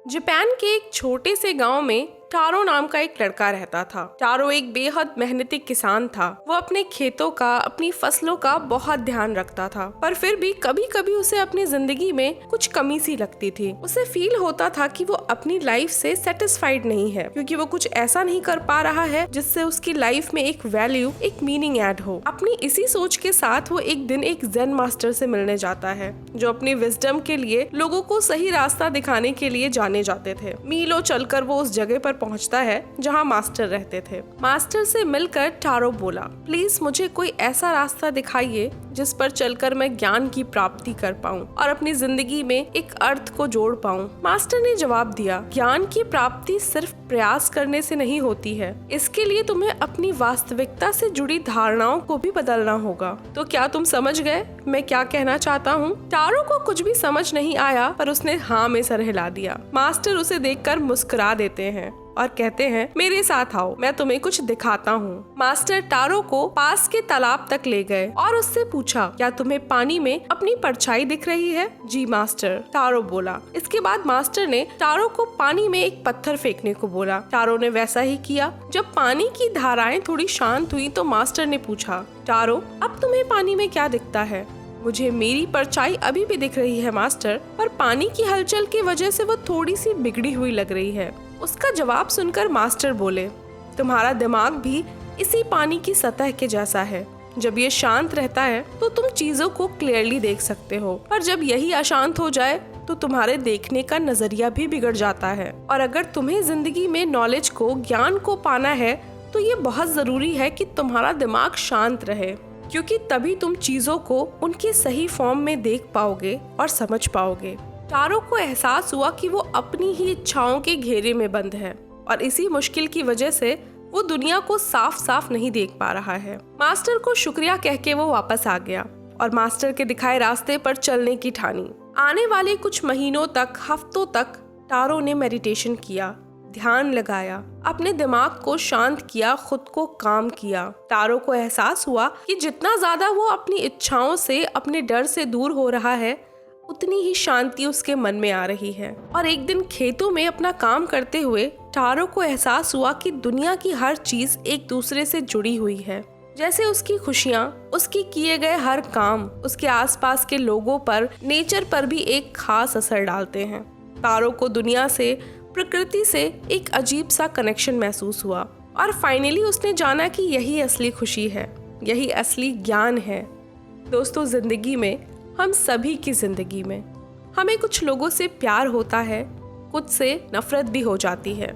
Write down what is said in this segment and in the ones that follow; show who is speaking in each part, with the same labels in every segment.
Speaker 1: Japan के एक छोटे से गांव में टारो नाम का एक लड़का रहता था। टारो एक बेहद मेहनती किसान था। वो अपने खेतों का, अपनी फसलों का बहुत ध्यान रखता था, पर फिर भी कभी कभी उसे अपनी जिंदगी में कुछ कमी सी लगती थी। उसे फील होता था कि वो अपनी लाइफ से सेटिस्फाइड नहीं है, क्योंकि वो कुछ ऐसा नहीं कर पा रहा है जिससे उसकी लाइफ में एक वैल्यू, एक मीनिंग ऐड हो। अपनी इसी सोच के साथ वो एक दिन एक ज़ेन मास्टर से मिलने जाता है, जो अपनी विजडम के लिए लोगों को सही रास्ता दिखाने के लिए जाने जाते थे। मीलों चलकर वो उस जगह पर पहुंचता है जहां मास्टर रहते थे। मास्टर से मिलकर टारो बोला, प्लीज मुझे कोई ऐसा रास्ता दिखाइए जिस पर चलकर मैं ज्ञान की प्राप्ति कर पाऊं और अपनी जिंदगी में एक अर्थ को जोड़ पाऊं। मास्टर ने जवाब दिया, ज्ञान की प्राप्ति सिर्फ प्रयास करने से नहीं होती है, इसके लिए तुम्हें अपनी वास्तविकता से जुड़ी धारणाओं को भी बदलना होगा। तो क्या तुम समझ गए मैं क्या कहना चाहता हूँ? टारो को कुछ भी समझ नहीं आया, पर उसने हाँ में सर हिला दिया। मास्टर उसे देखकर मुस्कुरा देते हैं और कहते हैं, मेरे साथ आओ, मैं तुम्हें कुछ दिखाता हूँ। मास्टर टारो को पास के तालाब तक ले गए और उससे पूछा, क्या तुम्हें पानी में अपनी परछाई दिख रही है? जी मास्टर, टारो बोला। इसके बाद मास्टर ने टारो को पानी में एक पत्थर फेंकने को बोला। टारो ने वैसा ही किया। जब पानी की धाराएं थोड़ी शांत हुई तो मास्टर ने पूछा, टारो अब तुम्हें पानी में क्या दिखता है? मुझे मेरी परछाई अभी भी दिख रही है मास्टर, पर पानी की हलचल की वजह से वो थोड़ी सी बिगड़ी हुई लग रही है। उसका जवाब सुनकर मास्टर बोले, तुम्हारा दिमाग भी इसी पानी की सतह के जैसा है। जब ये शांत रहता है तो तुम चीजों को क्लियरली देख सकते हो, पर जब यही अशांत हो जाए तो तुम्हारे देखने का नजरिया भी बिगड़ जाता है। और अगर तुम्हें जिंदगी में नॉलेज को, ज्ञान को पाना है तो ये बहुत जरूरी है कि तुम्हारा दिमाग शांत रहे, क्योंकि तभी तुम चीजों को उनके सही फॉर्म में देख पाओगे और समझ पाओगे। टारो को एहसास हुआ कि वो अपनी ही इच्छाओं के घेरे में बंद है और इसी मुश्किल की वजह से वो दुनिया को साफ साफ नहीं देख पा रहा है। मास्टर को शुक्रिया कह के वो वापस आ गया और मास्टर के दिखाए रास्ते पर चलने की ठानी। आने वाले कुछ महीनों तक, हफ्तों तक टारो ने मेडिटेशन किया, ध्यान लगाया, अपने दिमाग को शांत किया, खुद को काम किया। टारो को एहसास हुआ कि जितना ज्यादा वो अपनी इच्छाओं से, अपने डर से दूर हो रहा है, उतनी ही शांति उसके मन में आ रही है। और एक दिन खेतों में अपना काम करते हुए टारो को एहसास हुआ कि दुनिया की हर चीज एक दूसरे से जुड़ी हुई है। जैसे उसकी खुशियाँ, उसकी किए गए हर काम, उसके आसपास के लोगों पर, नेचर पर भी एक खास असर डालते हैं। टारो को दुनिया से, प्रकृति से एक अजीब सा कनेक्शन महसूस हुआ और फाइनली उसने जाना कि यही असली खुशी है, यही असली ज्ञान है। दोस्तों, जिंदगी में, हम सभी की जिंदगी में हमें कुछ लोगों से प्यार होता है, कुछ से नफरत भी हो जाती है,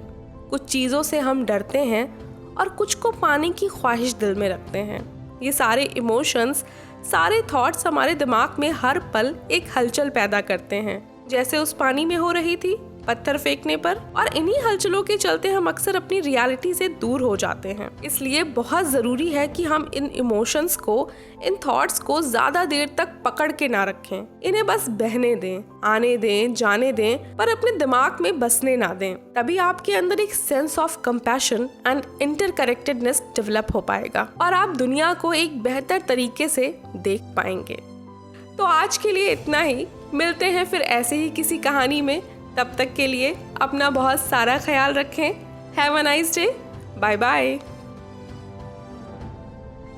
Speaker 1: कुछ चीज़ों से हम डरते हैं और कुछ को पाने की ख्वाहिश दिल में रखते हैं। ये सारे इमोशंस, सारे थॉट्स हमारे दिमाग में हर पल एक हलचल पैदा करते हैं, जैसे उस पानी में हो रही थी पत्थर फेंकने पर। और इन्हीं हलचलों के चलते हम अक्सर अपनी रियलिटी से दूर हो जाते हैं। इसलिए बहुत ज़रूरी है कि हम इन इमोशंस को, इन थॉट्स को ज़्यादा देर तक पकड़ के ना रखें। इन्हें बस बहने दें, आने दें, जाने दें, पर अपने दिमाग में बसने ना दें। तभी आपके अंदर एक sense of compassion and interconnectedness develop हो पाएगा और आप दुनिया को एक बेहतर तरीके से देख पाएंगे। तो आज के लिए इतना ही। मिलते हैं फिर ऐसे ही किसी कहानी में। तब तक के लिए अपना बहुत सारा ख्याल रखें। Have a nice day. Bye bye.